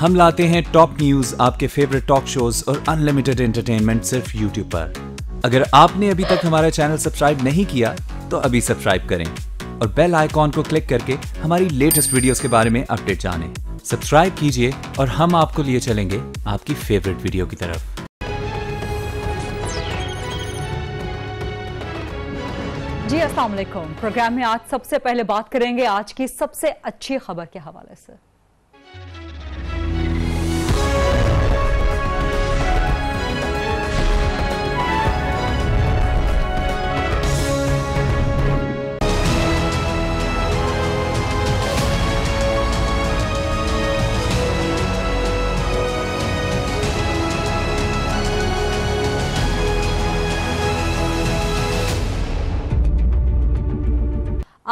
हम लाते हैं top news, आपके फेवरेट टॉक शोज और अनलिमिटेड एंटरटेनमेंट सिर्फ यूट्यूब पर। अगर आपने अभी तक हमारा चैनल सब्सक्राइब नहीं किया तो अभी सब्सक्राइब करें और बेल आइकॉन को क्लिक करके हमारी लेटेस्ट वीडियोस के बारे में अपडेट जानें। सब्सक्राइब कीजिए और हम आपको लिए चलेंगे आपकी फेवरेट वीडियो की तरफ। जी अस्सलाम वालेकुम। प्रोग्राम में आज सबसे पहले बात करेंगे आज की सबसे अच्छी खबर के हवाले से।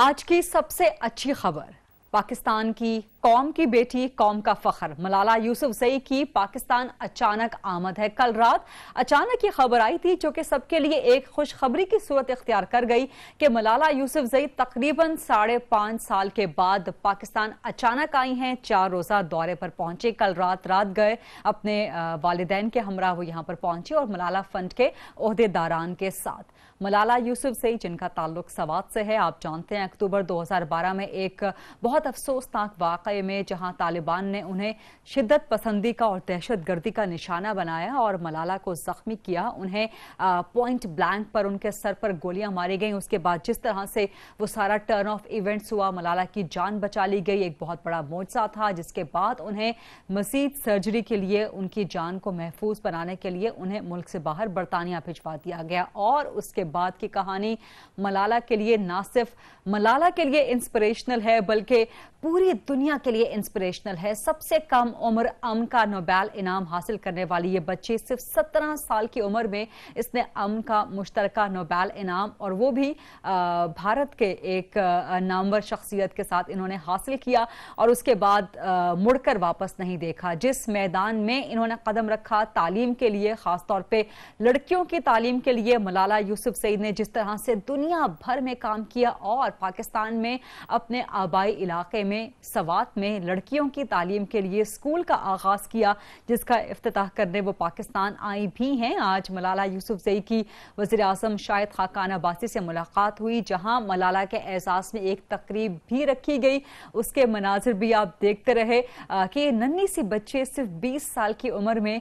आज की सबसे अच्छी खबर, पाकिस्तान की कौम की बेटी, कौम का फख्र मलाला यूसुफजई की पाकिस्तान अचानक आमद है। कल रात अचानक ये खबर आई थी जो कि सबके लिए एक खुशखबरी की सूरत इख्तियार कर गई कि मलाला यूसुफजई तकरीबन 5.5 साल के बाद पाकिस्तान अचानक आई हैं। 4 रोज़ा दौरे पर पहुंचे। कल रात गए अपने वालिदैन के हमरा वो यहाँ पर पहुंचे और मलाला फंड के ओहदेदारान के साथ। मलाला यूसुफजई जिनका ताल्लुक सवात से है, आप जानते हैं अक्टूबर 2012 में एक बहुत अफसोसनाक वाक़ये में जहां तालिबान ने उन्हें शिद्दत पसंदी का और दहशत गर्दी का निशाना बनाया और मलाला को जख्मी किया। उन्हें पॉइंट ब्लैंक पर उनके सर पर गोलियां मारी गई। उसके बाद जिस तरह से वो सारा टर्न ऑफ इवेंट्स हुआ, मलाला की जान बचा ली गई, एक बहुत बड़ा मोर्चा था। जिसके बाद उन्हें मजीद सर्जरी के लिए, उनकी जान को महफूज बनाने के लिए उन्हें मुल्क से बाहर बरतानिया भिजवा दिया गया। और उसके बाद की कहानी मलाला के लिए ना सिर्फ मलाला के लिए इंस्पिरेशनल है बल्कि पूरी दुनिया के लिए इंस्पिरेशनल है। सबसे कम उम्र अमन का नोबेल इनाम हासिल करने वाली ये बच्ची सिर्फ 17 साल की उम्र में इसने अमन का मुश्तरका नोबेल इनाम, और वो भी भारत के एक नामवर शख्सियत के साथ इन्होंने हासिल किया और उसके बाद मुड़कर वापस नहीं देखा। जिस मैदान में इन्होंने कदम रखा तालीम के लिए, खासतौर पे लड़कियों की तालीम के लिए, मलाला यूसुफजई ने जिस तरह से दुनिया भर में काम किया और पाकिस्तान में अपने आबाई इलाके में सवात में लड़कियों की तालीम के लिए स्कूल का आगाज किया, जिसका इफ्तिताह करने वो पाकिस्तान आई भी हैं। आज मलाला यूसुफजई की वज़ीर आज़म शाहिद खाकान अब्बासी से मुलाकात हुई, जहां मलाला के एजाज में एक तकरीब भी रखी गई। उसके मनाजिर भी आप देखते रहे कि नन्ही सी बच्चे सिर्फ 20 साल की उम्र में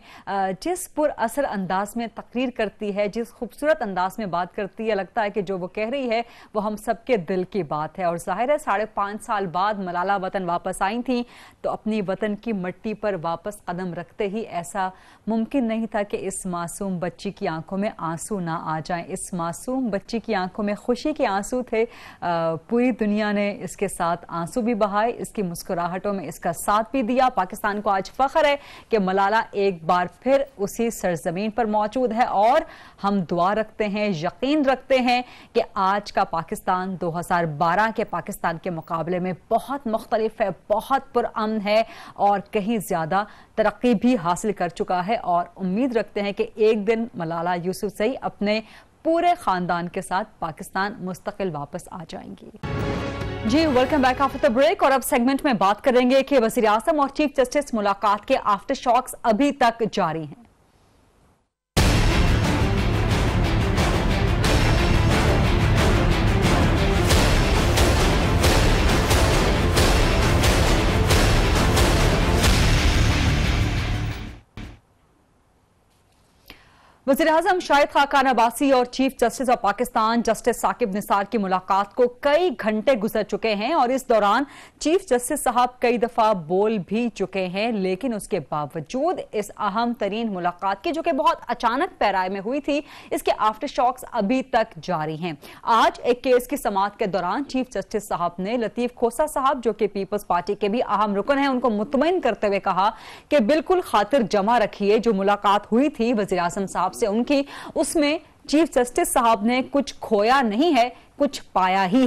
जिस पुरअसर अंदाज में तकरीर करती है, जिस खूबसूरत अंदाज में बात करती है, लगता है कि जो वो कह रही है वो हम सबके दिल की बात है। और जाहिर है 5.5 साल बाद मलाला वतन वापस आई थी तो अपनी वतन की मिट्टी पर वापस कदम रखते ही ऐसा मुमकिन नहीं था कि इस मासूम बच्ची की आंखों में आंसू ना आ जाएं। इस मासूम बच्ची की आंखों में खुशी के आंसू थे। पूरी दुनिया ने इसके साथ आंसू भी बहाए, इसकी मुस्कुराहटों में इसका साथ भी दिया। पाकिस्तान को आज फख्र है कि मलाला एक बार फिर उसी सरजमीन पर मौजूद है और हम दुआ रखते हैं, यकीन रखते हैं कि आज का पाकिस्तान 2012 के पाकिस्तान के मुकाबले में बहुत मुख्तलिफ है, बहुत पुरअमन है और कहीं ज्यादा तरक्की भी हासिल कर चुका है। और उम्मीद रखते हैं कि एक दिन मलाला यूसुफजई अपने पूरे खानदान के साथ पाकिस्तान मुस्तकिल वापस आ जाएंगी। जी welcome back after the break. और अब सेगमेंट में बात करेंगे कि वज़ीर आज़म और चीफ जस्टिस मुलाकात के आफ्टर शॉक्स अभी तक जारी हैं। वज़ीर-ए-आज़म शाहिद खाकान अब्बासी और chief justice of Pakistan justice Saqib Nisar की मुलाकात को कई घंटे गुजर चुके हैं और इस दौरान चीफ जस्टिस साहब कई दफा बोल भी चुके हैं, लेकिन उसके बावजूद इस अहम तरीन मुलाकात की, जो कि बहुत अचानक पैराए में हुई थी, इसके आफ्टर शॉक्स अभी तक जारी हैं। आज एक केस की समाअत के दौरान चीफ जस्टिस साहब ने लतीफ खोसा साहब, जो कि पीपल्स पार्टी के भी अहम रुकन हैं, उनको मुतमईन करते हुए कहा कि बिल्कुल खातिर जमा रखिए, जो मुलाकात हुई थी वज़ीर आज़म साहब से उनकी, उसमें चीफ जस्टिस साहब ने कुछ खोया नहीं है, कुछ पाया ही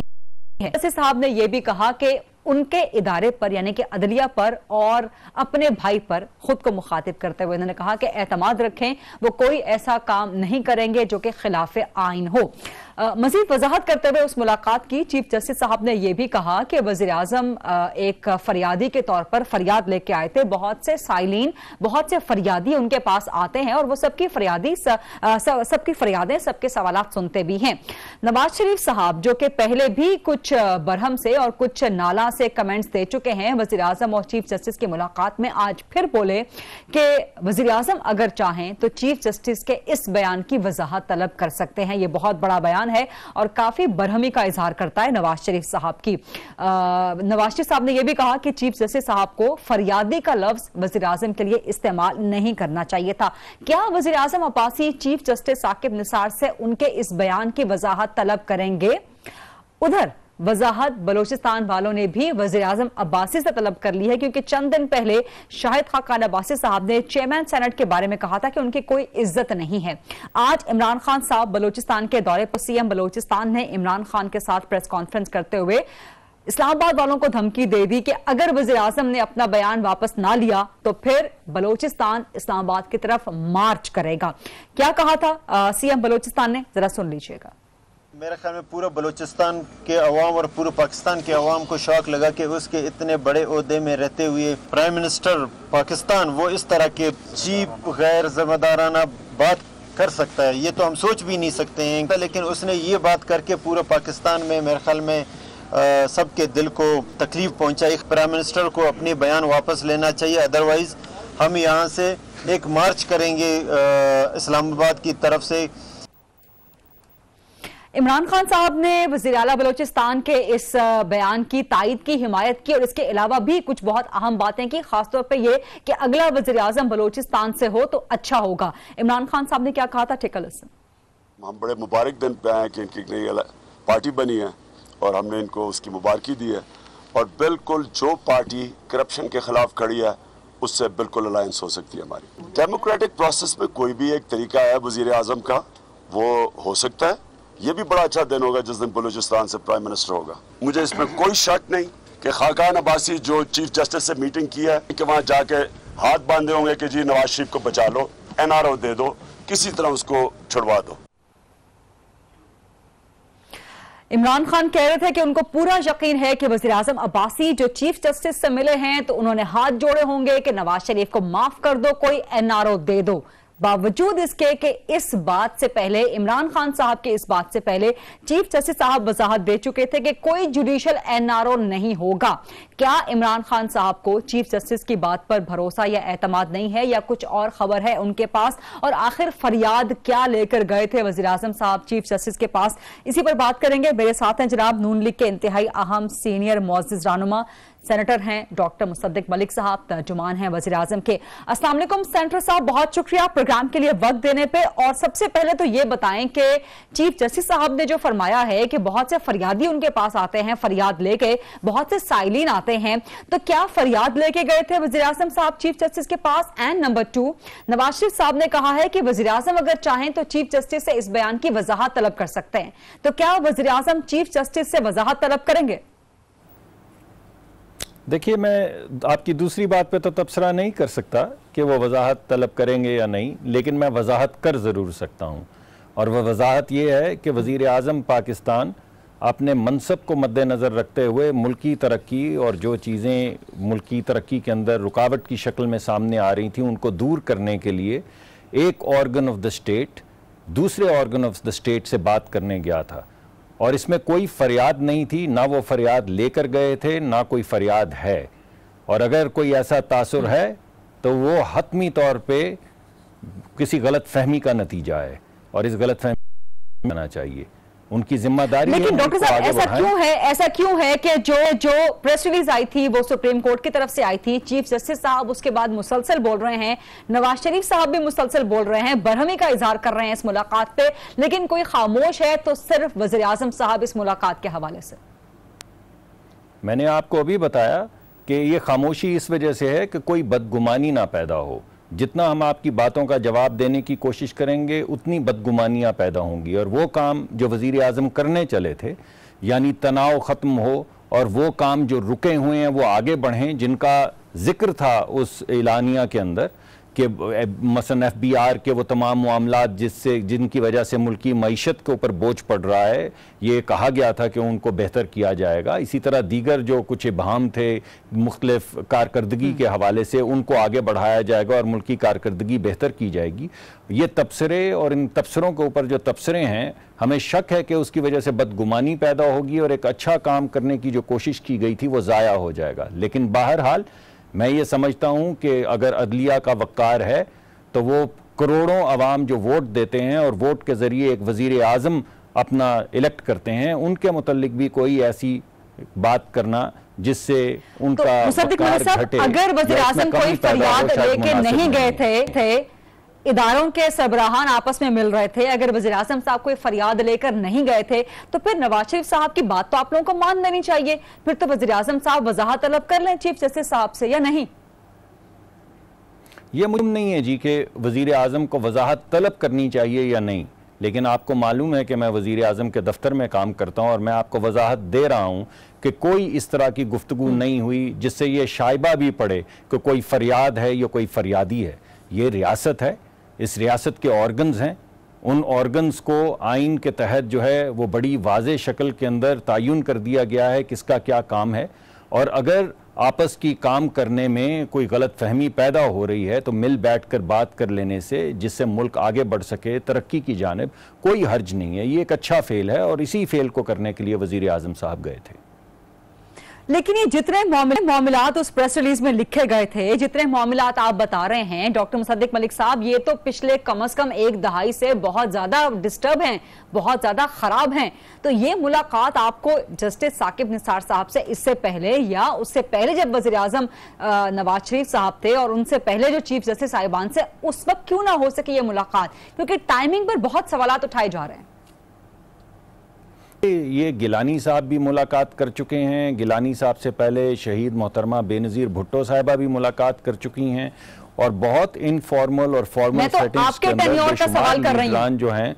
है। जस्टिस साहब ने यह भी कहा कि उनके इदारे पर यानी कि अदलिया पर और अपने भाई पर खुद को मुखातिब करते हुए उन्होंने कहा कि एतमाद रखें, वो कोई ऐसा काम नहीं करेंगे जो कि खिलाफ आइन हो। मजीद वजाहत करते हुए उस मुलाकात की चीफ जस्टिस साहब ने यह भी कहा कि वजीर आजम एक फरियादी के तौर पर फरियाद लेके आए थे। बहुत से साइलीन, बहुत से फरियादी उनके पास आते हैं और वो सबकी फरियादें, सबके सवालात सुनते भी हैं। नवाज शरीफ साहब जो कि पहले भी कुछ बरहम से और कुछ नाला से कमेंट्स दे चुके हैं, वजीर आजम और चीफ जस्टिस की मुलाकात में आज फिर बोले कि वजीर आजम अगर चाहें तो चीफ जस्टिस के इस बयान की वजाहत तलब कर सकते हैं। यह बहुत बड़ा बयान है और काफी बरहमी का इजहार करता है नवाज शरीफ साहब की। नवाज शरीफ साहब ने यह भी कहा कि चीफ जस्टिस साहब को फरियादी का लफ्ज वजीर आजम के लिए इस्तेमाल नहीं करना चाहिए था। क्या वजीर आजम अब्बासी चीफ जस्टिस साकिब निसार से उनके इस बयान की वजाहत तलब करेंगे? उधर वजाहत बलोचिस्तान वालों ने भी वजीर आजम अब्बासी से तलब कर ली है, क्योंकि चंद दिन पहले शाहिद खान अब्बासी साहब ने चेयरमैन सेनेट के बारे में कहा था कि उनकी कोई इज्जत नहीं है। आज इमरान खान साहब बलोचिस्तान के दौरे पर सीएम बलोचिस्तान ने इमरान खान के साथ प्रेस कॉन्फ्रेंस करते हुए इस्लामाबाद वालों को धमकी दे दी कि अगर वजीर आजम ने अपना बयान वापस ना लिया तो फिर बलोचिस्तान इस्लामाबाद की तरफ मार्च करेगा। क्या कहा था सीएम बलोचिस्तान ने, जरा सुन लीजिएगा। मेरे ख्याल में पूरा बलूचिस्तान के अवाम और पूरे पाकिस्तान के अवाम को शौक लगा कि उसके इतने बड़े ओहदे में रहते हुए प्राइम मिनिस्टर पाकिस्तान वो इस तरह के चीप गैर जिम्मेदाराना बात कर सकता है। ये तो हम सोच भी नहीं सकते हैं, लेकिन उसने ये बात करके पूरे पाकिस्तान में मेरे ख्याल में सबके दिल को तकलीफ पहुंचाई। प्राइम मिनिस्टर को अपनी बयान वापस लेना चाहिए, अदरवाइज हम यहाँ से एक मार्च करेंगे इस्लामाबाद की तरफ से। इमरान खान साहब ने वज़ीर आला बलोचिस्तान के इस बयान की तायद की, हिमायत की और इसके अलावा भी कुछ बहुत अहम बातें की, खासतौर पे ये कि अगला वज़ीर आज़म बलोचिस्तान से हो तो अच्छा होगा। इमरान खान साहब ने क्या कहा था, टेक अ लिसन। हम बड़े मुबारक दिन पे आए कि इनकी नई पार्टी बनी है और हमने इनको उसकी मुबारकी दी है, और बिल्कुल जो पार्टी करप्शन के खिलाफ खड़ी है उससे बिल्कुल अलायंस हो सकती है हमारी। डेमोक्रेटिक प्रोसेस में कोई भी एक तरीका है वज़ीर आज़म का, वो हो सकता है। ये भी बड़ा अच्छा दिन होगा जिस दिन बलूचिस्तान से प्राइम मिनिस्टर होगा। मुझे इसमें कोई शक नहीं कि खाकान अब्बासी जो चीफ जस्टिस से मीटिंग की है कि वहां जाके हाथ बांधे होंगे कि जी नवाज शरीफ को बचा लो, एनआरओ दे दो, किसी तरह उसको छुड़वा दो। इमरान खान कह रहे थे कि उनको पूरा यकीन है कि वज़ीर आज़म अब्बासी जो चीफ जस्टिस से मिले हैं तो उन्होंने हाथ जोड़े होंगे कि नवाज शरीफ को माफ कर दो, कोई एनआरओ दे दो। बावजूद इसके कि इस बात से पहले, इमरान खान साहब के इस बात से पहले चीफ जस्टिस साहब वजाहत दे चुके थे कि कोई जुडिशियल एनआरओ नहीं होगा। क्या इमरान खान साहब को चीफ जस्टिस की बात पर भरोसा या एतमाद नहीं है, या कुछ और खबर है उनके पास? और आखिर फरियाद क्या लेकर गए थे वज़ीर आज़म साहब चीफ जस्टिस के पास? इसी पर बात करेंगे। मेरे साथ हैं जनाब नून लीग के इंतहाई अहम सीनियर मुअज़्ज़िज़ रहनुमा सेनेटर हैं डॉक्टर मुसद्दिक मलिक साहब, तर्जुमान हैं वज़ीर आज़म के। अस्सलाम वालेकुम सेनेटर साहब, बहुत शुक्रिया प्रोग्राम के लिए वक्त देने पे। और सबसे पहले तो ये बताएं कि चीफ जस्टिस साहब ने जो फरमाया है कि बहुत से फरियादी उनके पास आते हैं फरियाद लेके, बहुत से साइलिन आते हैं, तो क्या फरियाद लेके गए थे वज़ीर आज़म साहब चीफ जस्टिस के पास? एंड नंबर 2, नवाज शरीफ साहब ने कहा है कि वज़ीर आज़म अगर चाहें तो चीफ जस्टिस से इस बयान की वजाहत तलब कर सकते हैं, तो क्या वज़ीर आज़म चीफ जस्टिस से वजाहत तलब करेंगे? देखिए, मैं आपकी दूसरी बात पे तो तबसरा नहीं कर सकता कि वो वजाहत तलब करेंगे या नहीं, लेकिन मैं वजाहत कर ज़रूर सकता हूँ। और वह वजाहत ये है कि वज़ीर आज़म पाकिस्तान अपने मनसब को मद्देनज़र रखते हुए मुल्की तरक्की और जो चीज़ें मुल्की तरक्की के अंदर रुकावट की शक्ल में सामने आ रही थी उनको दूर करने के लिए एक ऑर्गन ऑफ द स्टेट दूसरे ऑर्गन ऑफ द स्टेट से बात करने गया था। और इसमें कोई फरियाद नहीं थी, ना वो फरियाद लेकर गए थे, ना कोई फरियाद है। और अगर कोई ऐसा तासुर है तो वो हतमी तौर पे किसी गलत फहमी का नतीजा है, और इस गलत फहमी होना चाहिए। उनकी जिम्मेदारी। लेकिन डॉक्टर साहब ऐसा क्यों है कि जो प्रेस रिलीज आई थी वो सुप्रीम कोर्ट की तरफ से आई थी, चीफ जस्टिस साहब उसके बाद मुसलसल बोल रहे हैं, नवाज शरीफ साहब भी मुसलसल बोल रहे हैं, बरहमी का इजहार कर रहे हैं इस मुलाकात पे, लेकिन कोई खामोश है तो सिर्फ वज़ीर आज़म साहब इस मुलाकात के हवाले से। मैंने आपको अभी बताया कि ये खामोशी इस वजह से है कि कोई बदगुमानी ना पैदा हो। जितना हम आपकी बातों का जवाब देने की कोशिश करेंगे उतनी बदगुमानियाँ पैदा होंगी, और वो काम जो वज़ीर आज़म करने चले थे, यानी तनाव ख़त्म हो और वो काम जो रुके हुए हैं वो आगे बढ़ें, जिनका जिक्र था उस एलानिया के अंदर कि मसलन FBR के वो तमाम मामलात जिनकी वजह से मुल्की मईशत के ऊपर बोझ पड़ रहा है, ये कहा गया था कि उनको बेहतर किया जाएगा। इसी तरह दीगर जो कुछ इबहाम थे मुख्तलिफ कारकर्दगी के हवाले से, उनको आगे बढ़ाया जाएगा और मुल्की कारकर्दगी बेहतर की जाएगी। ये तबसरे और इन तबसरों के ऊपर जो तबसरे हैं, हमें शक है कि उसकी वजह से बदगुमानी पैदा होगी और एक अच्छा काम करने की जो कोशिश की गई थी वो ज़ाया हो जाएगा। लेकिन बहरहाल मैं ये समझता हूँ कि अगर अदलिया का वक़ार है तो वो करोड़ों अवाम जो वोट देते हैं और वोट के ज़रिए एक वज़ीर आज़म अपना इलेक्ट करते हैं, उनके मुतल्लिक भी कोई ऐसी बात करना जिससे उनका तो अगर वज़ीर आज़म कोई फरियाद लेके नहीं गए थे, इदारों के सरबराहान आपस में मिल रहे थे, अगर वज़ीर आज़म साहब कोई फरियाद लेकर नहीं गए थे तो फिर नवाज शरीफ साहब की बात तो आप लोगों को मान लेनी चाहिए। फिर तो वज़ीर आज़म साहब वजाहत तलब कर लें चीफ जस्टिस साहब से, या नहीं? यह मुमकिन नहीं है जी कि वज़ीर आज़म को वजाहत तलब करनी चाहिए या नहीं, लेकिन आपको मालूम है कि मैं वज़ीर आज़म के दफ्तर में काम करता हूँ और मैं आपको वजाहत दे रहा हूँ कि कोई इस तरह की गुफ्तगू नहीं हुई जिससे ये शाइबा भी पड़े कि कोई फरियाद है या कोई फरियादी है। ये रियासत है, इस रियासत के ऑर्गन्स हैं, उन ऑर्गन्स को आइन के तहत जो है वो बड़ी वाज़े शक्ल के अंदर तयन कर दिया गया है किसका क्या काम है। और अगर आपस की काम करने में कोई गलत फहमी पैदा हो रही है तो मिल बैठ कर बात कर लेने से, जिससे मुल्क आगे बढ़ सके तरक्की की जानिब, कोई हर्ज नहीं है। ये एक अच्छा फेल है और इसी फेल को करने के लिए वज़ीर आज़म साहब गए थे। लेकिन ये जितने मामलात उस प्रेस रिलीज में लिखे गए थे, जितने मामलात आप बता रहे हैं डॉक्टर मुसद्दिक मलिक साहब, ये तो पिछले कम से कम एक दहाई से बहुत ज्यादा डिस्टर्ब हैं, बहुत ज्यादा खराब हैं। तो ये मुलाकात आपको जस्टिस साकिब निसार साहब से इससे पहले या उससे पहले जब वज़ीर आज़म नवाज शरीफ साहब थे और उनसे पहले जो चीफ जस्टिस साहिबान से, उस वक्त क्यों ना हो सके ये मुलाकात? क्योंकि टाइमिंग पर बहुत सवालात उठाए जा रहे हैं। ये गिलानी साहब भी मुलाकात कर चुके हैं, गिलानी साहब से पहले शहीद मोहतरमा बेनज़ीर भुट्टो साहिबा भी मुलाकात कर चुकी हैं और बहुत इनफॉर्मल और फॉर्मल सेटिंग्स के अंदर जो हैं।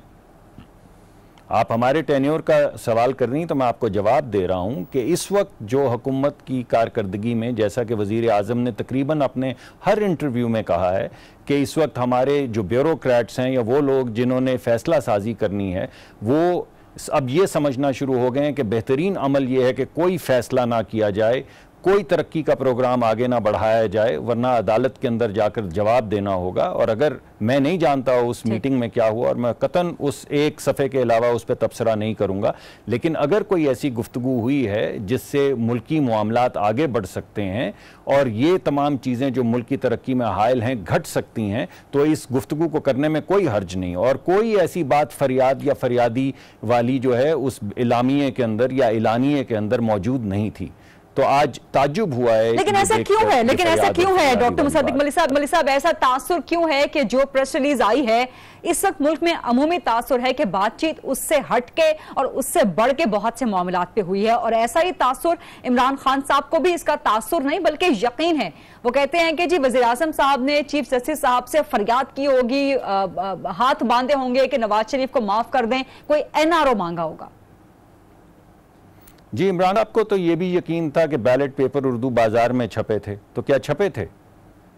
आप हमारे टेन्योर का सवाल कर रही हैं तो मैं आपको जवाब दे रहा हूं कि इस वक्त जो हुकूमत की कारकर्दगी में, जैसा कि वज़ीर आज़म ने तकरीबन अपने हर इंटरव्यू में कहा है कि इस वक्त हमारे जो ब्यूरोक्रेट्स हैं या वो लोग जिन्होंने फैसला साजी करनी है, वो अब ये समझना शुरू हो गए हैं कि बेहतरीन अमल ये है कि कोई फैसला ना किया जाए, कोई तरक्की का प्रोग्राम आगे ना बढ़ाया जाए, वरना अदालत के अंदर जाकर जवाब देना होगा। और अगर मैं नहीं जानता उस मीटिंग में क्या हुआ और मैं कतन उस एक सफ़े के अलावा उस पर तबसरा नहीं करूँगा, लेकिन अगर कोई ऐसी गुफ्तगू हुई है जिससे मुल्की मामलात आगे बढ़ सकते हैं और ये तमाम चीज़ें जो मुल्क की तरक्की में हायल हैं घट सकती हैं, तो इस गुफ्तगू को करने में कोई हर्ज नहीं। और कोई ऐसी बात फरियाद या फरियादी वाली जो है उस इलामिये के अंदर या एलानिये के अंदर मौजूद नहीं थी। तो आज ताज्जुब हुआ है। लेकिन ऐसा क्यों है? डॉक्टर मुसद्दिक मलिक साहब, ऐसा तासुर क्यों है कि जो प्रेस रिलीज आई है, इस वक्त मुल्क में अमूमी तासुर है कि बातचीत उससे हटके और उससे बढ़ के बहुत से मामलात पे हुई है। और ऐसा ही तासुर इमरान खान साहब को भी, इसका तासुर नहीं बल्कि यकीन है। वो कहते हैं कि जी वज़ीर आज़म साहब ने चीफ जस्टिस साहब से फरियाद की होगी, हाथ बांधे होंगे कि नवाज शरीफ को माफ कर दें, कोई NRO मांगा होगा। जी, इमरान आपको तो ये भी यकीन था कि बैलेट पेपर उर्दू बाजार में छपे थे, तो क्या छपे थे?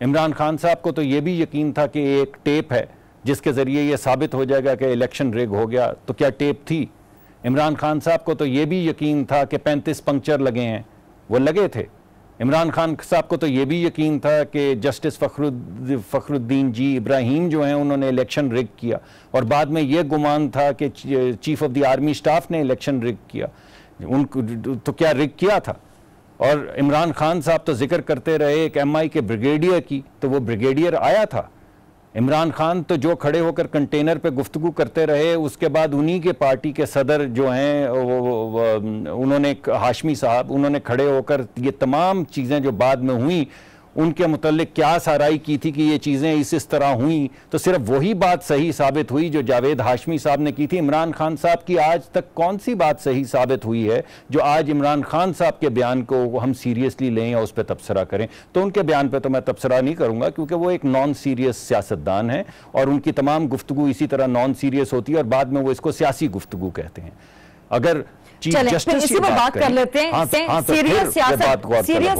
इमरान खान साहब को तो ये भी यकीन था कि एक टेप है जिसके ज़रिए ये साबित हो जाएगा कि इलेक्शन रिग हो गया, तो क्या टेप थी? इमरान खान साहब को तो ये भी यकीन था कि 35 पंक्चर लगे हैं, वो लगे थे। इमरान खान साहब को तो ये भी यकीन था कि जस्टिस फ़खरुद्दीन जी इब्राहिम जो हैं उन्होंने इलेक्शन रिग किया, और बाद में ये गुमान था कि chief of the army staff ने इलेक्शन रिग किया। उनको तो क्या रिग किया था? और इमरान खान साहब तो जिक्र करते रहे एक MI के ब्रिगेडियर की, तो वो ब्रिगेडियर आया था। इमरान खान तो जो खड़े होकर कंटेनर पे गुफ्तगू करते रहे, उसके बाद उन्हीं के पार्टी के सदर जो हैं उन्होंने, हाशमी साहब, उन्होंने खड़े होकर ये तमाम चीज़ें जो बाद में हुई उनके मुतल्लिक क्या साराई की थी कि ये चीज़ें इस तरह हुई, तो सिर्फ वही बात सही साबित हुई जो जावेद हाशमी साहब ने की थी। इमरान खान साहब की आज तक कौन सी बात सही साबित हुई है जो आज इमरान खान साहब के बयान को हम सीरियसली लें या उस पर तबसरा करें? तो उनके बयान पर तो मैं तबसरा नहीं करूँगा, क्योंकि वो एक नॉन सीरियस सियासतदान है और उनकी तमाम गुफ्तगू इसी तरह नॉन सीरियस होती है और बाद में वो इसको सियासी गुफ्तगू कहते हैं। अगर चीफ चलें, जस्टिस फिर इसी पर बात कर लेते हैं। सीरियस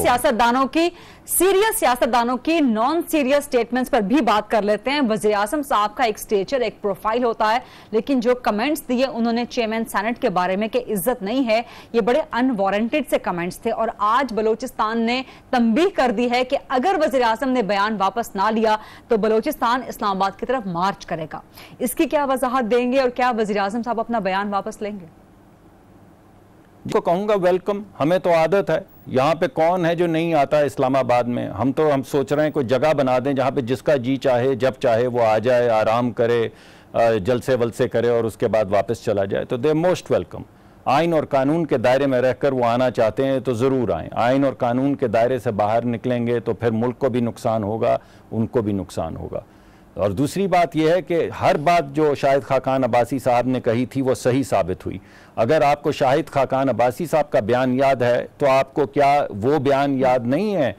सियासतदानों की नॉन सीरियस स्टेटमेंट्स पर भी बात कर लेते हैं। वज़ीर आज़म साहब का एक स्टेचर, एक प्रोफाइल होता है, लेकिन जो कमेंट्स दिए उन्होंने चेयरमैन सेनेट के बारे में कि इज्जत नहीं है, ये बड़े अनवारंटेड से कमेंट्स थे। और आज बलोचिस्तान ने तंबीह कर दी है कि अगर वज़ीर आज़म ने बयान वापस ना लिया तो बलोचिस्तान इस्लामाबाद की तरफ मार्च करेगा। इसकी क्या वजाहत देंगे और क्या वज़ीर आज़म साहब अपना बयान वापस लेंगे? तो कहूंगा वेलकम। हमें तो आदत है, यहाँ पे कौन है जो नहीं आता इस्लामाबाद में। हम सोच रहे हैं कोई जगह बना दें जहाँ पे जिसका जी चाहे जब चाहे वो आ जाए, आराम करे, जलसे वलसे करे और उसके बाद वापस चला जाए। तो दे मोस्ट वेलकम। आइन और कानून के दायरे में रहकर वो आना चाहते हैं तो ज़रूर आएँ। आइन और कानून के दायरे से बाहर निकलेंगे तो फिर मुल्क को भी नुकसान होगा, उनको भी नुकसान होगा। और दूसरी बात यह है कि हर बात जो शाहिद खाकान अब्बासी साहब ने कही थी वो सही साबित हुई। अगर आपको शाहिद खाकान अब्बासी साहब का बयान याद है तो आपको क्या वो बयान याद नहीं है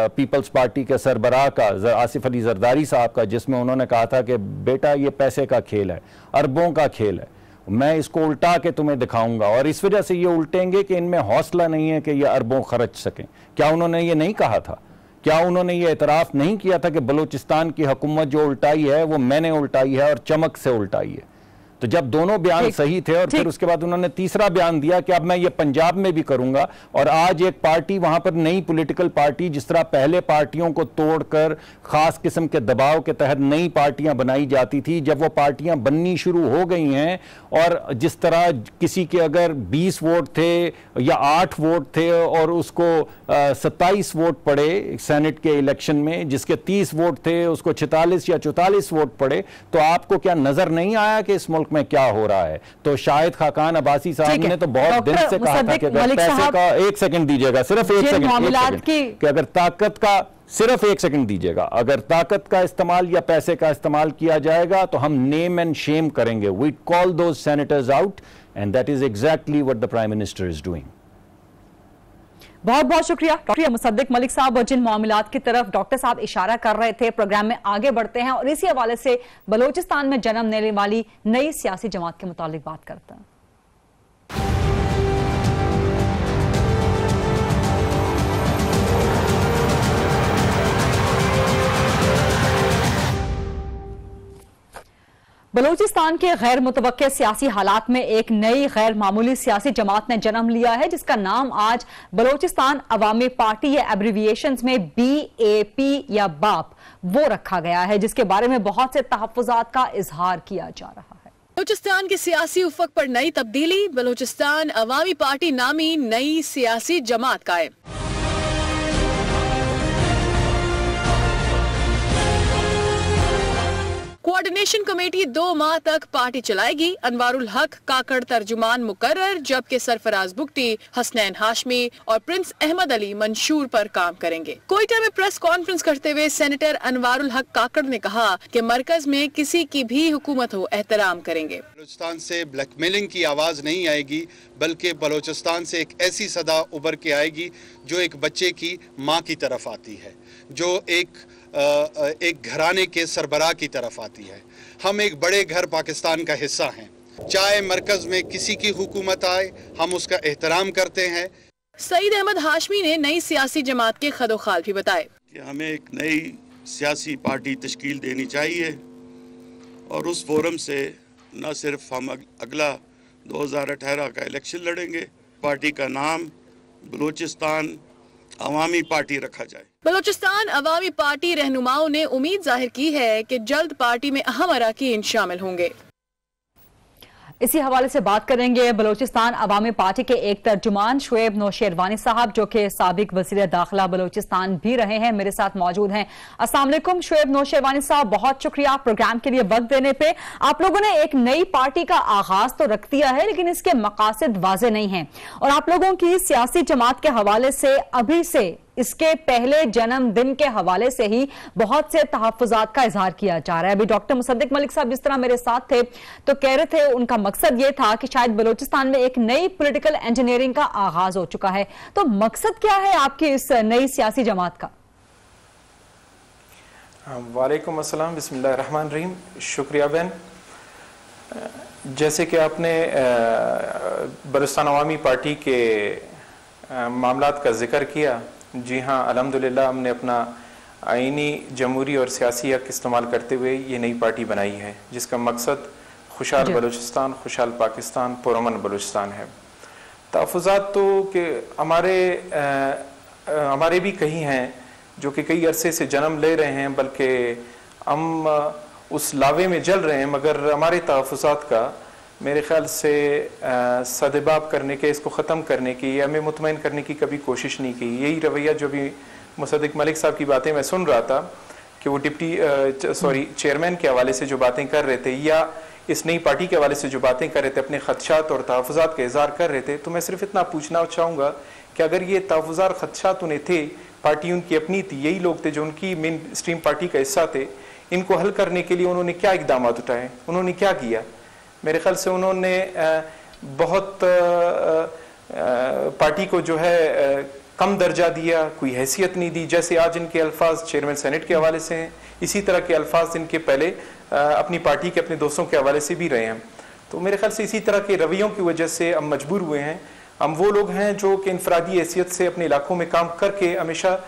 पीपल्स पार्टी के सरबराह का, आसिफ अली जरदारी साहब का, जिसमें उन्होंने कहा था कि बेटा ये पैसे का खेल है, अरबों का खेल है, मैं इसको उल्टा के तुम्हें दिखाऊंगा। और इस वजह से ये उल्टेंगे कि इनमें हौसला नहीं है कि ये अरबों खर्च सकें। क्या उन्होंने ये नहीं कहा था? क्या उन्होंने ये एतराफ़ नहीं किया था कि बलूचिस्तान की हुकूमत जो उल्टाई है वो मैंने उल्टाई है और चमक से उल्टाई है? तो जब दोनों बयान सही थे और फिर उसके बाद उन्होंने तीसरा बयान दिया कि अब मैं ये पंजाब में भी करूंगा। और आज एक पार्टी वहां पर, नई पॉलिटिकल पार्टी, जिस तरह पहले पार्टियों को तोड़कर खास किस्म के दबाव के तहत नई पार्टियां बनाई जाती थी, जब वो पार्टियां बननी शुरू हो गई हैं और जिस तरह किसी के अगर 20 वोट थे या 8 वोट थे और उसको 27 वोट पड़े सेनेट के इलेक्शन में, जिसके 30 वोट थे उसको 46 या 44 वोट पड़े, तो आपको क्या नजर नहीं आया कि इस मुल्क में क्या हो रहा है? तो शाहिद खाकान अब्बासी साहब ने तो बहुत दिन से कहा था कि अगर पैसे का, एक सेकंड दीजिएगा, सिर्फ एक सेकंड, कि अगर ताकत का, सिर्फ एक सेकंड दीजिएगा, अगर ताकत का इस्तेमाल या पैसे का इस्तेमाल किया जाएगा तो हम नेम एंड शेम करेंगे। We call those senators out and that is exactly what the prime minister is doing. बहुत बहुत शुक्रिया डॉक्टर मुसद्दिक मलिक साहब। और जिन मामलात की तरफ डॉक्टर साहब इशारा कर रहे थे, प्रोग्राम में आगे बढ़ते हैं और इसी हवाले से बलूचिस्तान में जन्म लेने वाली नई सियासी जमात के मुतालिक बात करते हैं। बलूचिस्तान के गैर मुतवक्के सियासी हालात में एक नई गैर मामूली सियासी जमात ने जन्म लिया है, जिसका नाम आज बलूचिस्तान अवामी पार्टी या एब्रिविएशंस में BAP या बाप वो रखा गया है, जिसके बारे में बहुत से तहफ्फुज़ात का इजहार किया जा रहा है। बलूचिस्तान के सियासी उफ़क़ पर नई तब्दीली, बलूचिस्तान अवामी पार्टी नामी नई सियासी जमात कायम। कोऑर्डिनेशन कमेटी 2 माह तक पार्टी चलाएगी। अनवारुल हक काकड़ तर्जुमान मुकर्रर, जबकि सरफराज बुगटी, हसनैन हाशमी और प्रिंस अहमद अली मंशूर पर काम करेंगे। कोयटा में प्रेस कॉन्फ्रेंस करते हुए सेनेटर अनवारुल हक काकड़ ने कहा कि मरकज में किसी की भी हुकूमत हो, एहतराम करेंगे। बलूचिस्तान से ब्लैकमेलिंग की आवाज़ नहीं आएगी, बल्कि बलूचिस्तान से एक ऐसी सदा उभर के आएगी जो एक बच्चे की माँ की तरफ आती है, जो एक घराने के सरबराह की तरफ आती है। हम एक बड़े घर पाकिस्तान का हिस्सा हैं। चाहे मरकज में किसी की हुकूमत आए, हम उसका एहतराम करते हैं। सईद अहमद हाशमी ने नई सियासी जमात के खदोखाल भी बताए कि हमें एक नई सियासी पार्टी तश्कील देनी चाहिए और उस फोरम से न सिर्फ हम अगला 2018 का इलेक्शन लड़ेंगे, पार्टी का नाम बलूचिस्तान अवामी पार्टी रखा जाए। बलूचिस्तान अवामी पार्टी रहनुमाओं ने उम्मीद जाहिर की है कि जल्द पार्टी में अहम अरकान शामिल होंगे। इसी हवाले से बात करेंगे बलूचिस्तान अवामी पार्टी के एक तर्जुमान शुएब नौशेरवानी साहब, जो कि साबिक वज़ीर दाखिला बलूचिस्तान भी रहे हैं, मेरे साथ मौजूद हैं। अस्सलाम वालेकुम शुएब नौशेरवानी साहब, बहुत शुक्रिया प्रोग्राम के लिए वक्त देने पे। आप लोगों ने एक नई पार्टी का आगाज तो रख दिया है, लेकिन इसके मकासद वाज़े नहीं हैं और आप लोगों की सियासी जमात के हवाले से अभी से इसके पहले जन्मदिन के हवाले से ही बहुत से तहफ्फुज़ात का इजहार किया जा रहा है। अभी डॉक्टर मुसद्दिक मलिक साहब जिस तरह मेरे साथ थे तो कह रहे थे उनका मकसद ये था कि शायद बलूचिस्तान में एक नई पॉलिटिकल इंजीनियरिंग का आगाज हो चुका है। तो मकसद क्या है आपकी इस नई सियासी जमात का? वालेकुम अस्सलाम, बिस्मिल्लाहिर्रहमानिर्रहीम। शुक्रिया बहन। जैसे कि आपने बलूचिस्तान अवामी पार्टी के मामलात का जिक्र किया, जी हाँ, अल्हम्दुलिल्लाह हमने अपना आईनी जमहूरी और सियासी हक इस्तेमाल करते हुए ये नई पार्टी बनाई है, जिसका मकसद खुशहाल बलूचिस्तान, खुशहाल पाकिस्तान, पुरअमन बलूचिस्तान है। तहफ़्फ़ुज़ात तो कि हमारे भी कई हैं जो कि कई अरसे से जन्म ले रहे हैं, बल्कि हम उस लावे में जल रहे हैं, मगर हमारे तहफ़्फ़ुज़ात का मेरे ख़्याल से सदबाब करने के, इसको ख़त्म करने की या हमें मुतमईन करने की कभी कोशिश नहीं की। यही रवैया जो भी मुसद्दिक मलिक साहब की बातें मैं सुन रहा था कि वो चेयरमैन के हवाले से जो बातें कर रहे थे या इस नई पार्टी के हवाले से जो बातें कर रहे थे, अपने खदशात और तहफ़्फ़ुज़ात का इज़हार कर रहे थे, तो मैं सिर्फ इतना पूछना चाहूँगा कि अगर ये तहफ़्फ़ुज़ात खदशात उन्हें थे, पार्टी उनकी अपनी थी, यही लोग थे जो उनकी मेन स्ट्रीम पार्टी का हिस्सा थे, इनको हल करने के लिए उन्होंने क्या इक़दाम उठाए, उन्होंने क्या किया? मेरे ख्याल से उन्होंने बहुत पार्टी को जो है कम दर्जा दिया, कोई हैसियत नहीं दी। जैसे आज इनके अल्फाज चेयरमैन सेनेट के हवाले से हैं, इसी तरह के अल्फाज इनके पहले अपनी पार्टी के अपने दोस्तों के हवाले से भी रहे हैं। तो मेरे ख्याल से इसी तरह के रवैयों की वजह से हम मजबूर हुए हैं। हम वो लोग हैं जो कि इनफरादी हैसियत से अपने इलाकों में काम करके हमेशा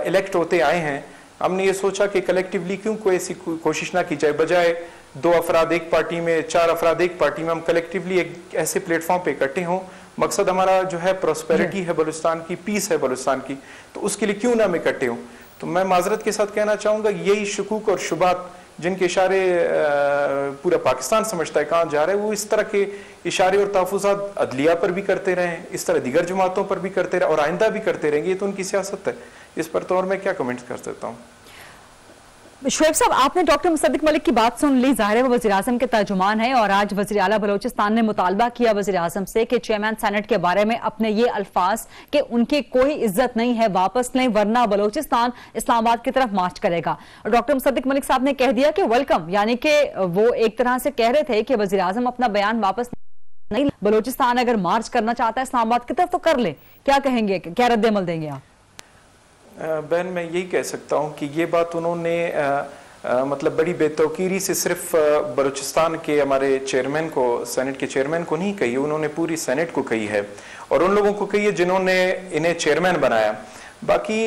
इलेक्ट होते आए हैं। हमने ये सोचा कि कलेक्टिवली क्यों कोई ऐसी कोशिश ना की जाए, बजाय 2 अफराद एक पार्टी में, 4 अफराद एक पार्टी में, हम कलेक्टिवली एक ऐसे प्लेटफॉर्म पे इकट्ठे हों। मकसद हमारा जो है प्रॉस्पेरिटी है बलूचिस्तान की, पीस है बलूचिस्तान की, तो उसके लिए क्यों ना हम इकट्ठे हों। तो मैं माजरत के साथ कहना चाहूँगा, यही शुकूक और शुबात जिनके इशारे पूरा पाकिस्तान समझता है कहाँ जा रहा है, वो इस तरह के इशारे और तहफ़्फ़ुज़ात अदलिया पर भी करते रहे, इस तरह दीगर जमातों पर भी करते रहे और आइंदा भी करते रहेंगे। ये तो उनकी सियासत है, इस पर तो और मैं क्या कमेंट कर सकता हूँ। शुएब साहब, आपने डॉक्टर मुसद्दिक मलिक की बात सुन ली। ज़ाहिर है वो वज़ीर आज़म के तर्जुमान है और आज वज़ीर आला बलोचिस्तान ने मुतालबा किया वज़ीर आज़म से कि चेयरमैन सेनेट के बारे में अपने ये अल्फाज कि उनकी कोई इज्जत नहीं है वापस लें, वरना बलोचिस्तान इस्लामाबाद की तरफ मार्च करेगा। और डॉक्टर मुसद्दिक मलिक साहब ने कह दिया कि वेलकम, यानी कि वो एक तरह से कह रहे थे कि वज़ीर आज़म अपना बयान वापस नहीं, बलोचिस्तान अगर मार्च करना चाहता है इस्लामाबाद की तरफ तो कर ले। क्या कहेंगे, क्या रद्द-ए-अमल देंगे आप? बहन, मैं यही कह सकता हूँ कि ये बात उन्होंने मतलब बड़ी बेतौकीरी से सिर्फ बलूचिस्तान के हमारे चेयरमैन को, सेनेट के चेयरमैन को नहीं कही, उन्होंने पूरी सेनेट को कही है और उन लोगों को कही है जिन्होंने इन्हें चेयरमैन बनाया। बाकी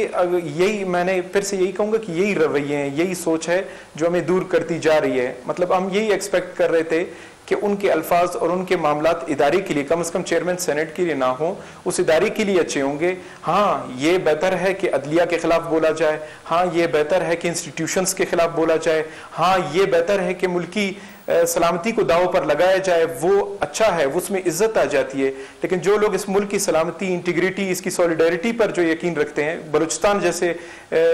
यही मैंने फिर से यही कहूँगा कि यही रवैये हैं, यही सोच है जो हमें दूर करती जा रही है। मतलब हम यही एक्सपेक्ट कर रहे थे कि उनके अल्फाज और उनके मामलात इदारे के लिए, कम से कम चेयरमैन सेनेट के लिए ना हो, उस इदारे के लिए अच्छे होंगे। हाँ, ये बेहतर है कि अदलिया के खिलाफ बोला जाए, हाँ ये बेहतर है कि इंस्टीट्यूशंस के खिलाफ बोला जाए, हाँ ये बेहतर है कि मुल्की सलामती को दाव पर लगाया जाए, वो अच्छा है, उसमें इज्जत आ जाती है। लेकिन जो लोग इस मुल्क की सलामती, इंटीग्रिटी, इसकी सॉलिडारिटी पर जो यकीन रखते हैं, बलूचिस्तान जैसे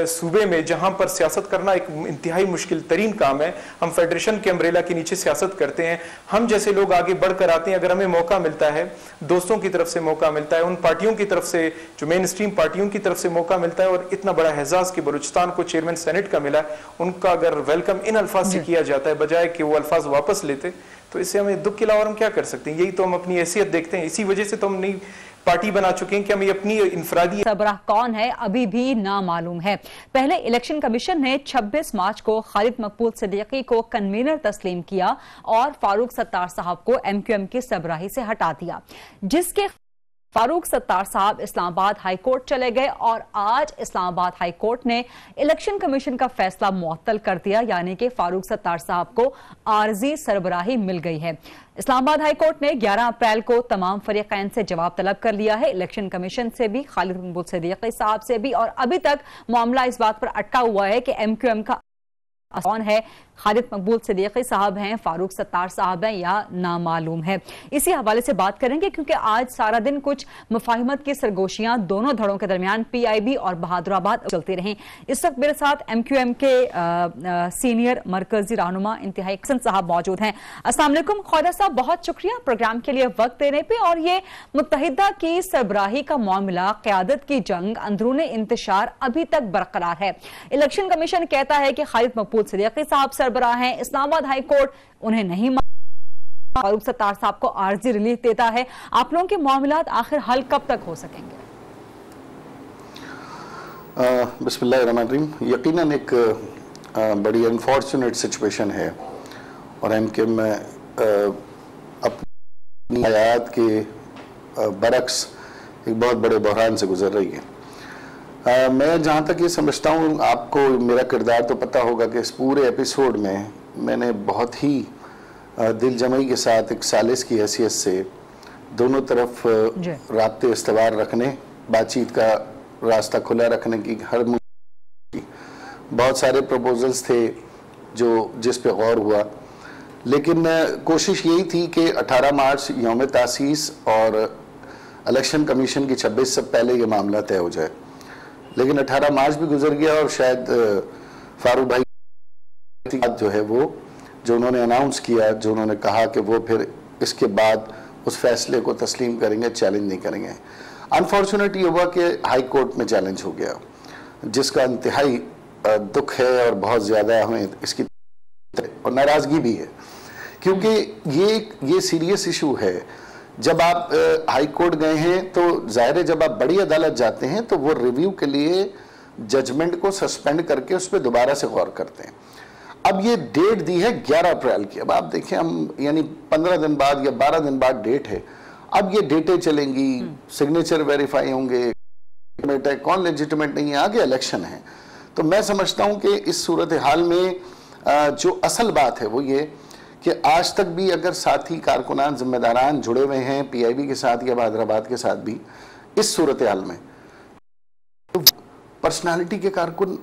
सूबे में जहाँ पर सियासत करना एक इंतहाई मुश्किल तरीन काम है, हम फेडरेशन के अम्ब्रेला के नीचे सियासत करते हैं, हम जैसे लोग आगे बढ़कर आते हैं। अगर हमें मौका मिलता है, दोस्तों की तरफ से मौका मिलता है, उन पार्टियों की तरफ से जो मेन स्ट्रीम पार्टियों की तरफ से मौका मिलता है और इतना बड़ा एहसास कि बलूचिस्तान को चेयरमैन सेनेट का मिला, उनका अगर वेलकम इन अल्फाज से किया जाता है बजाय कि वो अल्फाज वापस लेते, तो इससे हमें दुख के अलावा हम क्या कर सकते हैं। यही तो हम अपनी हैसियत देखते हैं, इसी वजह से तो हम नई पार्टी बना चुके हैं कि हमें अपनी इनफरादी सरबराह कौन है अभी भी ना मालूम है। पहले इलेक्शन कमीशन ने 26 मार्च को खालिद मकबूल सिद्दीकी को कन्वीनर तस्लीम किया और फारूक सत्तार साहब को MQM की सरबराही से हटा दिया, जिसके फारूक सत्तार साहब इस्लामाबाद हाई कोर्ट चले गए और आज इस्लामाबाद हाई कोर्ट ने इलेक्शन कमीशन का फैसला मुअत्तल कर दिया, यानी कि फारूक सत्तार साहब को आर्जी सरबराही मिल गई है। इस्लामाबाद हाई कोर्ट ने 11 अप्रैल को तमाम फरीक़ैन से जवाब तलब कर लिया है, इलेक्शन कमीशन से भी, खालिद मकबूल सिद्दीकी साहब से भी, और अभी तक मामला इस बात पर अटका हुआ है कि MQM का कौन है, खालिद मकबूल सिद्दीकी साहब हैं, फारूक सत्तार साहब हैं या नामालूम है। इसी हवाले से बात करेंगे क्योंकि आज सारा दिन कुछ मुफाहिमत की सरगोशियां दोनों धड़ों के दरमियान PIB और बहादुराबाद चलती रहीं। इस वक्त मेरे साथ MQM के सीनियर मरकजी रहनुमा इंतहाई हसन साहब मौजूद हैं। अस्सलाम वालेकुम ख्वाजा साहब, बहुत शुक्रिया प्रोग्राम के लिए वक्त देने पे। और ये मुत्तहिदा की सरबराही का मामला, क़यादत की जंग, अंदरूनी इंतशार अभी तक बरकरार है। इलेक्शन कमीशन कहता है कि खालिद मकबूल सिद्दीकी साहब सरबराह हैं, इस्लामाबाद हाई कोर्ट उन्हें नहीं, फारूक सत्तार साहब को आर्जी रिलीफ देता है। आप लोगों के मामलात आखिर हल कब तक हो सकेंगे? बिस्मिल्लाहिर्रहमानिर्रहीम, यकीनन एक बड़ी अनफॉर्चुनेट सिचुएशन है और MQM में हयात के बरक्स एक बहुत बड़े बहरान से गुजर रही है। मैं जहाँ तक ये समझता हूँ, आपको मेरा किरदार तो पता होगा कि इस पूरे एपिसोड में मैंने बहुत ही दिल जमाई के साथ एक सालिस की हैसियत से दोनों तरफ राब्ते इस्तवार रखने, बातचीत का रास्ता खुला रखने की हर बहुत सारे प्रपोजल्स थे जिस पे गौर हुआ, लेकिन कोशिश यही थी कि 18 मार्च यौम तासीस और इलेक्शन कमीशन की 26 से पहले ये मामला तय हो जाए। लेकिन 18 मार्च भी गुजर गया और शायद फारूक भाई जो है वो जो उन्होंने अनाउंस किया, जो उन्होंने कहा कि वो फिर इसके बाद उस फैसले को तस्लीम करेंगे, चैलेंज नहीं करेंगे। अनफॉर्चुनेटली हुआ कि हाई कोर्ट में चैलेंज हो गया, जिसका इंतहाई दुख है और बहुत ज़्यादा हमें इसकी और नाराज़गी भी है, क्योंकि ये सीरियस इशू है। जब आप हाई कोर्ट गए हैं तो जाहिर है जब आप बड़ी अदालत जाते हैं तो वो रिव्यू के लिए जजमेंट को सस्पेंड करके उस पर दोबारा से गौर करते हैं। अब ये डेट दी है 11 अप्रैल की। अब आप देखें, हम यानी 15 दिन बाद या 12 दिन बाद डेट है। अब ये डेटें चलेंगी, सिग्नेचर वेरीफाई होंगे, कौन लेजिटिमेट नहीं है, आगे इलेक्शन है। तो मैं समझता हूँ कि इस सूरत हाल में जो असल बात है वो ये कि आज तक भी अगर साथी कारकुनान जिम्मेदारान जुड़े हुए हैं PIB के साथ या हैदराबाद के साथ भी इस सूरत हाल में, तो पर्सनालिटी के कारकुन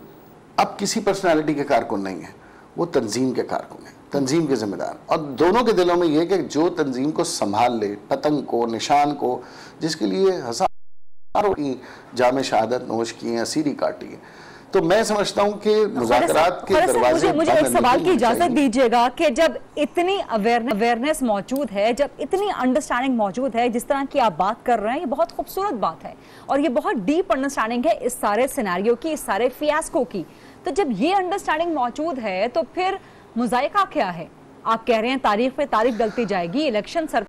अब किसी पर्सनालिटी के कारकुन नहीं है, वो तंजीम के कारकुन है, तंजीम के जिम्मेदार। और दोनों के दिलों में ये कि जो तंजीम को संभाल ले, पतंग को, निशान को, जिसके लिए हज़ारों की जामे शहादत नोश की हैं, असीरी काटी है। तो मैं समझता हूं कि मुज़ाकरात के दरवाजे मुझे एक सवाल की इजाजत दीजिएगा कि जब इतनी अवेयरनेस मौजूद है, जब इतनी अंडरस्टैंडिंग मौजूद है, जिस तरह की आप बात कर रहे हैं, ये बहुत खूबसूरत बात है और ये बहुत डीप अंडरस्टैंडिंग है इस सारे सिनेरियो की, इस सारे फियास्को की। तो जब ये अंडरस्टैंडिंग मौजूद है तो फिर मुज़ायका क्या है? आप कह रहे हैं तारीख पे तारीख डलती जाएगी, इलेक्शन सर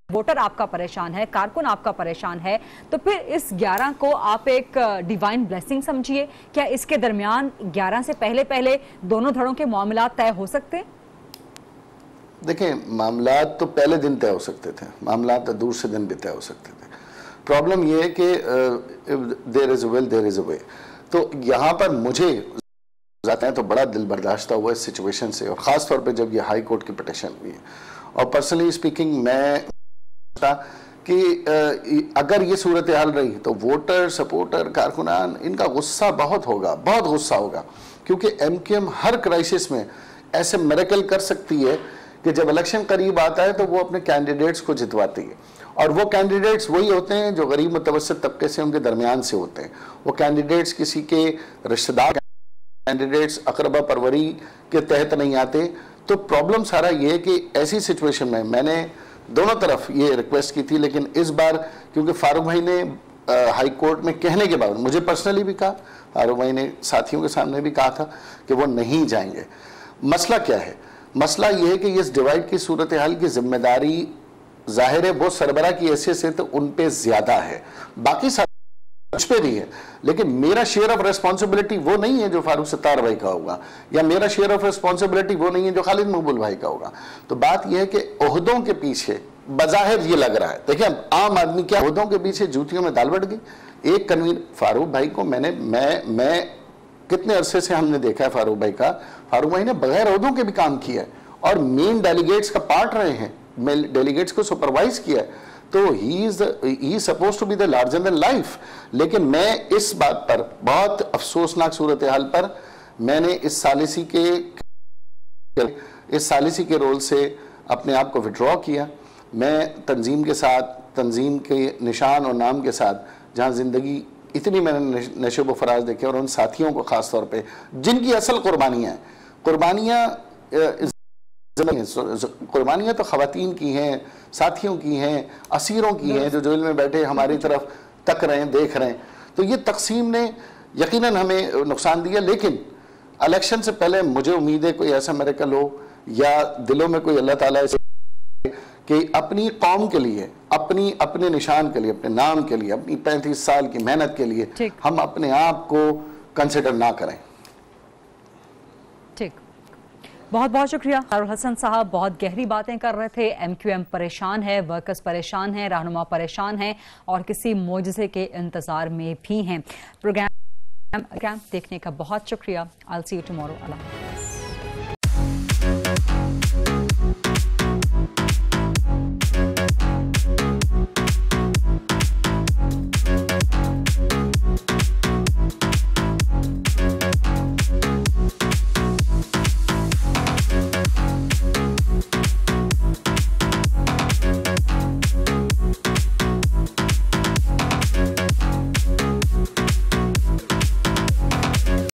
वोटर आपका परेशान है, कारकुन आपका परेशान है, तो फिर इस 11 को आप एक डिवाइन ब्लेसिंग समझिए। क्या इसके दरमियान 11 से पहले दोनों धड़ों के मामलात तय हो सकते हैं? देखें, मामलात तो पहले दिन तय हो सकते थे, मामलात तो दूसरे दिन भी तय हो सकते थे। प्रॉब्लम यह है कि there is a will there is a way. तो यहाँ पर मुझे जाते हैं तो बड़ा दिल बर्दाश्त हुआ इस सिचुएशन से, और ख़ास तौर पे जब ये हाई कोर्ट की पिटिशन हुई है। और पर्सनली स्पीकिंग मैं कि अगर ये सूरत हाल रही तो वोटर, सपोर्टर, कारकुनान, इनका गुस्सा बहुत होगा, बहुत गुस्सा होगा, क्योंकि MKM हर क्राइसिस में ऐसे मिरेकल कर सकती है कि जब इलेक्शन करीब आता है तो वो अपने कैंडिडेट्स को जितवाती है, और वो कैंडिडेट्स वही होते हैं जो गरीब मुतवस्सित तबके से उनके दरमियान से होते हैं। वो कैंडिडेट्स किसी के रिश्तेदार कैंडिडेट्स अकरबा परवरी के तहत नहीं आते। तो प्रॉब्लम सारा ये है कि ऐसी सिचुएशन में मैंने दोनों तरफ ये रिक्वेस्ट की थी, लेकिन इस बार क्योंकि फारूक भाई ने हाई कोर्ट में कहने के बाद मुझे पर्सनली भी कहा, फारूक भाई ने साथियों के सामने भी कहा था कि वो नहीं जाएंगे। मसला क्या है? मसला ये है कि इस डिवाइड की सूरत हाल की जिम्मेदारी जाहिर है वो सरबरा की हैसियत से तो उन पे ज्यादा है, बाकी मुझ पे भी है, लेकिन मेरा शेयर ऑफ रिस्पॉन्सिबिलिटी वो नहीं है जो फारूक सत्तार भाई का होगा, या मेरा शेयर ऑफ रिस्पॉन्सिबिलिटी वो नहीं है जो खालिद मकबूल भाई का होगा। तो बात यह है कि ओहदों के पीछे बज़ाहिर ये लग रहा है, देखिए आम आदमी क्या, ओहदों के पीछे जूतियों में दाल बढ़ गई। एक कन्वीनर फारूक भाई को मैं कितने अरसे से हमने देखा है फारूक भाई का, फारूक भाई ने बगैर ओहदों के भी काम किया है और मेन डेलीगेट्स का पार्ट रहे हैं, डेलीगेट्स को सुपरवाइज किया है, तो he is supposed to be the larger than life. लेकिन मैं इस बात पर बहुत अफसोसनाक सूरत हाल पर मैंने इस सालिसी के रोल से अपने आप को विड्रॉ किया। मैं तंजीम के साथ, तंजीम के निशान और नाम के साथ जहाँ ज़िंदगी इतनी मैंने नशोब फराज देखे, और उन साथियों को ख़ास तौर पे जिनकी असल कुर्बानियाँ तो ख़वातीन की हैं, साथियों की हैं, असीरों की हैं जो जेल में बैठे हमारी तरफ तक रहे हैं, देख रहे हैं। तो ये तकसीम ने यकीनन हमें नुकसान दिया, लेकिन इलेक्शन से पहले मुझे उम्मीद है कोई ऐसा मिरेकल हो या दिलों में कोई अल्लाह ताला कि अपनी कौम के लिए, अपने निशान के लिए, अपने नाम के लिए, अपनी 35 साल की मेहनत के लिए हम अपने आप को कंसिडर ना करें। ठीक। बहुत बहुत शुक्रिया खैरुल हसन साहब, बहुत गहरी बातें कर रहे थे। MQM परेशान है, वर्कर्स परेशान हैं, रहनुमा परेशान हैं और किसी मोजज़े के इंतजार में भी हैं। प्रोग्राम देखने का बहुत शुक्रिया। I'll see you tomorrow।